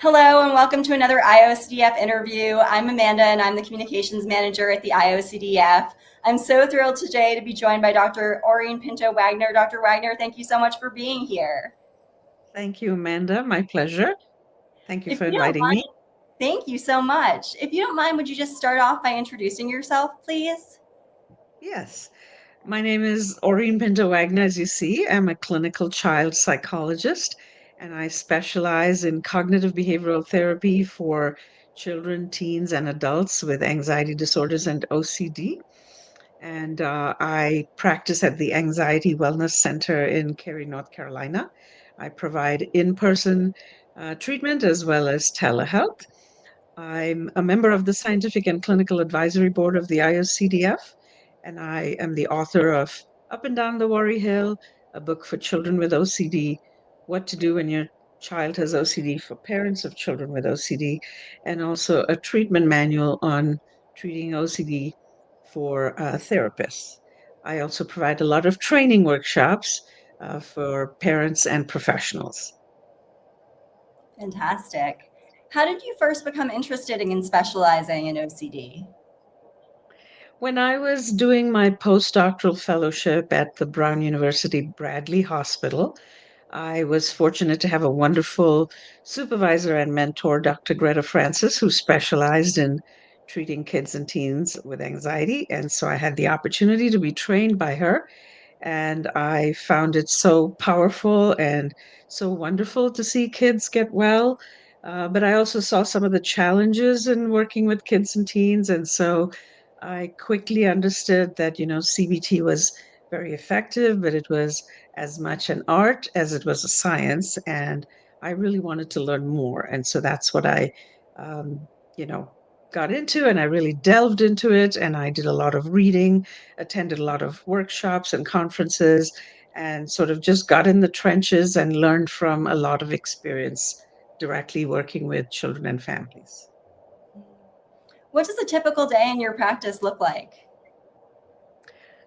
Hello and welcome to another IOCDF interview. I'm Amanda and I'm the Communications Manager at the IOCDF. I'm so thrilled today to be joined by Dr. Aureen Pinto Wagner. Dr. Wagner, thank you so much for being here. Thank you, Amanda. My pleasure. Thank you If for you don't inviting mind, me. thank you so much. If you don't mind, would you just start off by introducing yourself, please? Yes, my name is Aureen Pinto Wagner. As you see, I'm a clinical child psychologist, and I specialize in cognitive behavioral therapy for children, teens, and adults with anxiety disorders and OCD. And I practice at the Anxiety Wellness Center in Cary, North Carolina. I provide in person treatment as well as telehealth. I'm a member of the Scientific and Clinical Advisory Board of the IOCDF, and I am the author of Up and Down the Worry Hill, a book for children with OCD, What to Do When Your Child Has OCD for parents of children with OCD, and also a treatment manual on treating OCD for therapists. I also provide a lot of training workshops for parents and professionals. Fantastic. How did you first become interested in specializing in OCD? When I was doing my postdoctoral fellowship at the Brown University Bradley Hospital, I was fortunate to have a wonderful supervisor and mentor, Dr. Greta Francis, who specialized in treating kids and teens with anxiety. And so I had the opportunity to be trained by her. And I found it so powerful and so wonderful to see kids get well. But I also saw some of the challenges in working with kids and teens. And so I quickly understood that, CBT was very effective, but it was as much an art as it was a science. And I really wanted to learn more. And so that's what I, um, you know, got into. And I really delved into it. And I did a lot of reading, attended a lot of workshops and conferences, and sort of just got in the trenches and learned from a lot of experience directly working with children and families. What does a typical day in your practice look like?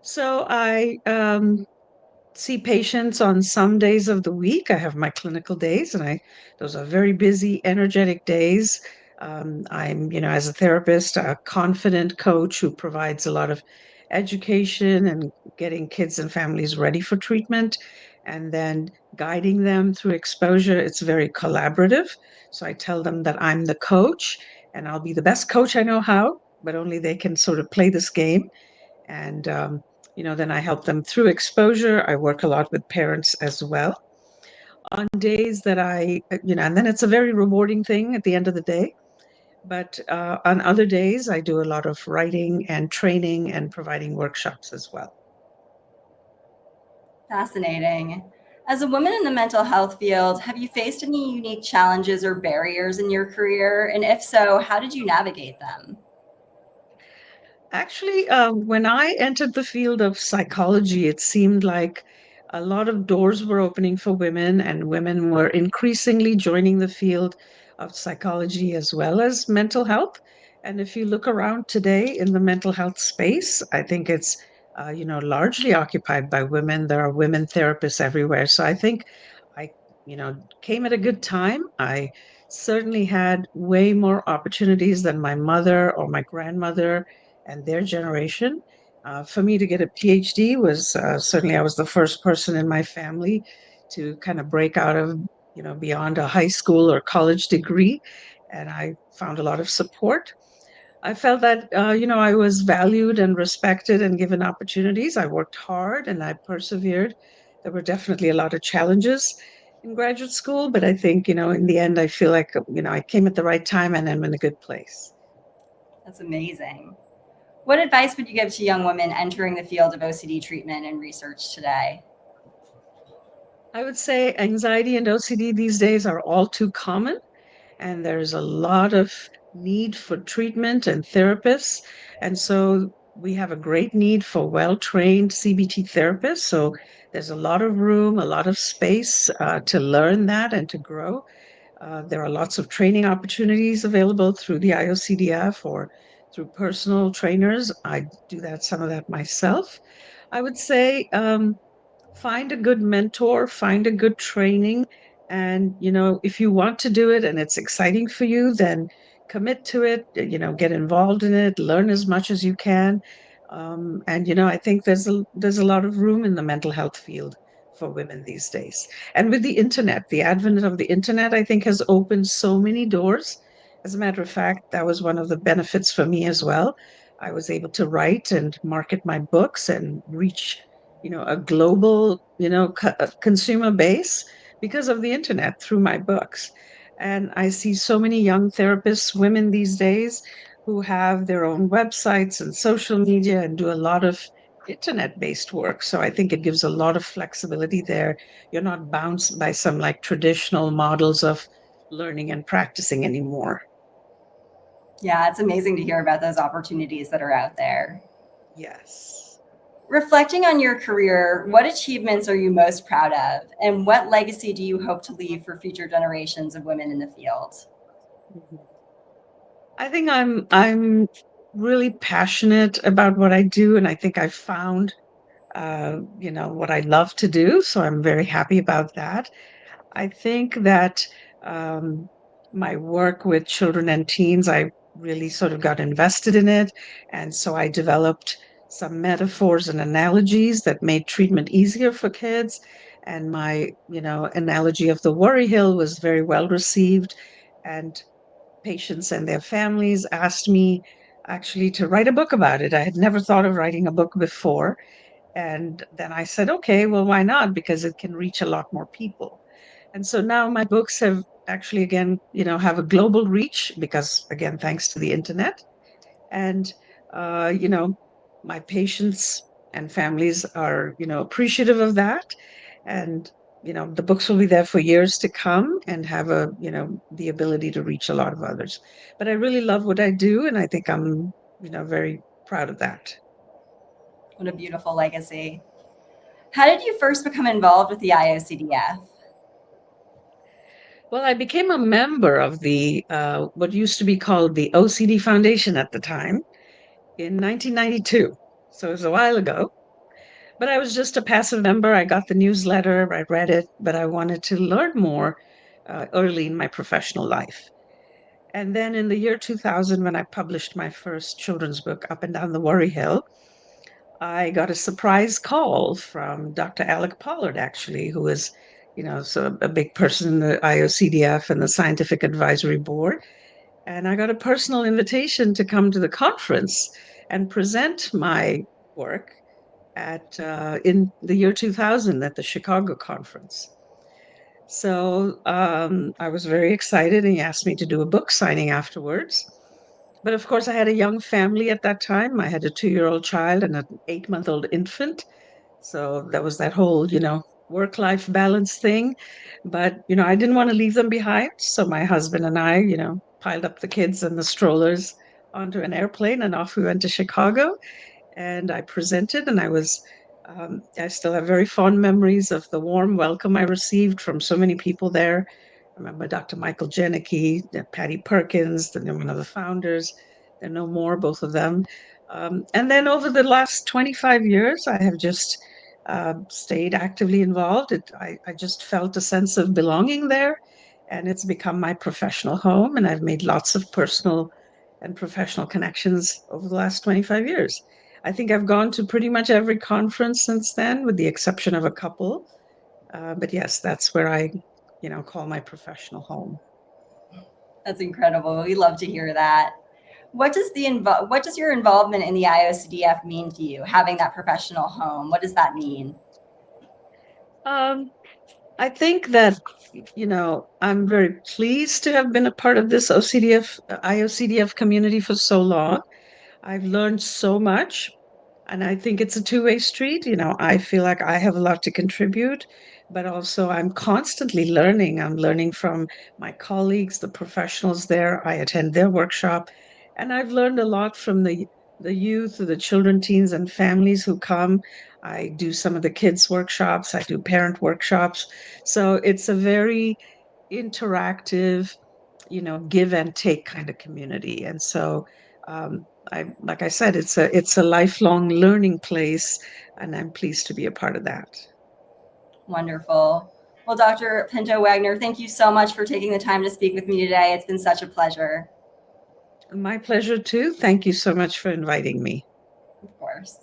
So I see patients on some days of the week. I have my clinical days, and I those are very busy, energetic days. I'm, as a therapist, a confident coach who provides a lot of education and getting kids and families ready for treatment, and then guiding them through exposure. It's very collaborative. So I tell them that I'm the coach, and I'll be the best coach I know how, but only they can sort of play this game. And then I help them through exposure. I work a lot with parents as well. On days that and then it's a very rewarding thing at the end of the day. But on other days, I do a lot of writing and training and providing workshops as well. Fascinating. As a woman in the mental health field, have you faced any unique challenges or barriers in your career? And if so, how did you navigate them? Actually, when I entered the field of psychology, it seemed like a lot of doors were opening for women, and women were increasingly joining the field of psychology as well as mental health. And if you look around today in the mental health space, I think it's largely occupied by women. There are women therapists everywhere. So I think I, came at a good time. I certainly had way more opportunities than my mother or my grandmother and their generation. For me to get a PhD was certainly I was the first person in my family to kind of break out of, beyond a high school or college degree. And I found a lot of support. I felt that, I was valued and respected and given opportunities. I worked hard and I persevered. There were definitely a lot of challenges in graduate school, but I think, in the end, I feel like, I came at the right time and I'm in a good place. That's amazing. What advice would you give to young women entering the field of OCD treatment and research today? I would say anxiety and OCD these days are all too common, and there's a lot of need for treatment and therapists. And so we have a great need for well trained CBT therapists. So there's a lot of room, a lot of space to learn that and to grow. There are lots of training opportunities available through the IOCDF or through personal trainers. I do some of that myself. I would say find a good mentor, find a good training, And, if you want to do it and it's exciting for you, then commit to it, get involved in it, learn as much as you can. And, I think there's a lot of room in the mental health field for women these days. And with the internet, the advent of the internet, I think has opened so many doors. As a matter of fact, that was one of the benefits for me as well. I was able to write and market my books and reach, a global, consumer base because of the internet through my books. And I see so many young therapists, women these days, who have their own websites and social media and do a lot of internet based work. So I think it gives a lot of flexibility there. You're not bound by some like traditional models of learning and practicing anymore. Yeah, it's amazing to hear about those opportunities that are out there. Yes. Reflecting on your career, what achievements are you most proud of? And what legacy do you hope to leave for future generations of women in the field? Mhm. I think I'm really passionate about what I do, and I think I've found what I love to do. So I'm very happy about that. I think that um, my work with children and teens, I really sort of got invested in it. And so I developed some metaphors and analogies that made treatment easier for kids. And my, analogy of the worry hill was very well received. And patients and their families asked me actually to write a book about it. I had never thought of writing a book before. And then I said, okay, well, why not? Because it can reach a lot more people. And so now my books have actually, again, have a global reach because, again, thanks to the internet. And, uh, you know, my patients and families are, appreciative of that. And, the books will be there for years to come and have the ability to reach a lot of others. But I really love what I do. And I think I'm, very proud of that. What a beautiful legacy. How did you first become involved with the IOCDF? Well, I became a member of the what used to be called the OCD Foundation at the time in 1992. So it was a while ago. But I was just a passive member. I got the newsletter, I read it, but I wanted to learn more early in my professional life. And then in the year 2000, when I published my first children's book, Up and Down the Worry Hill, I got a surprise call from Dr. Alec Pollard, actually, who is, so a big person in the IOCDF and the Scientific Advisory Board. And I got a personal invitation to come to the conference and present my work at in the year 2000 at the Chicago conference. So I was very excited, and he asked me to do a book signing afterwards. But of course, I had a young family at that time. I had a 2-year-old child and an 8-month-old infant. So that was that whole, work life balance thing. But, I didn't want to leave them behind. So my husband and I, piled up the kids and the strollers onto an airplane and off we went to Chicago. And I presented, and I still have very fond memories of the warm welcome I received from so many people there. I remember Dr. Michael Janicki, Patty Perkins, one of the founders. They're no more, both of them. And then over the last 25 years, I have just stayed actively involved. I just felt a sense of belonging there, and it's become my professional home. And I've made lots of personal and professional connections over the last 25 years. I think I've gone to pretty much every conference since then, with the exception of a couple. But yes, that's where I, call my professional home. That's incredible. We love to hear that. What does your involvement in the IOCDF mean to you? Having that professional home, what does that mean? Um, I think that, I'm very pleased to have been a part of this IOCDF community for so long. I've learned so much. And I think it's a two-way street. I feel like I have a lot to contribute, but also I'm constantly learning. I'm learning from my colleagues, the professionals there. I attend their workshop, and I've learned a lot from the youth, the children, teens, and families who come. I do some of the kids' workshops. I do parent workshops. So it's a very interactive, give and take kind of community. And so like I said, it's a lifelong learning place, and I'm pleased to be a part of that. Wonderful. Well, Dr. Pinto Wagner, thank you so much for taking the time to speak with me today. It's been such a pleasure. My pleasure too. Thank you so much for inviting me. Of course.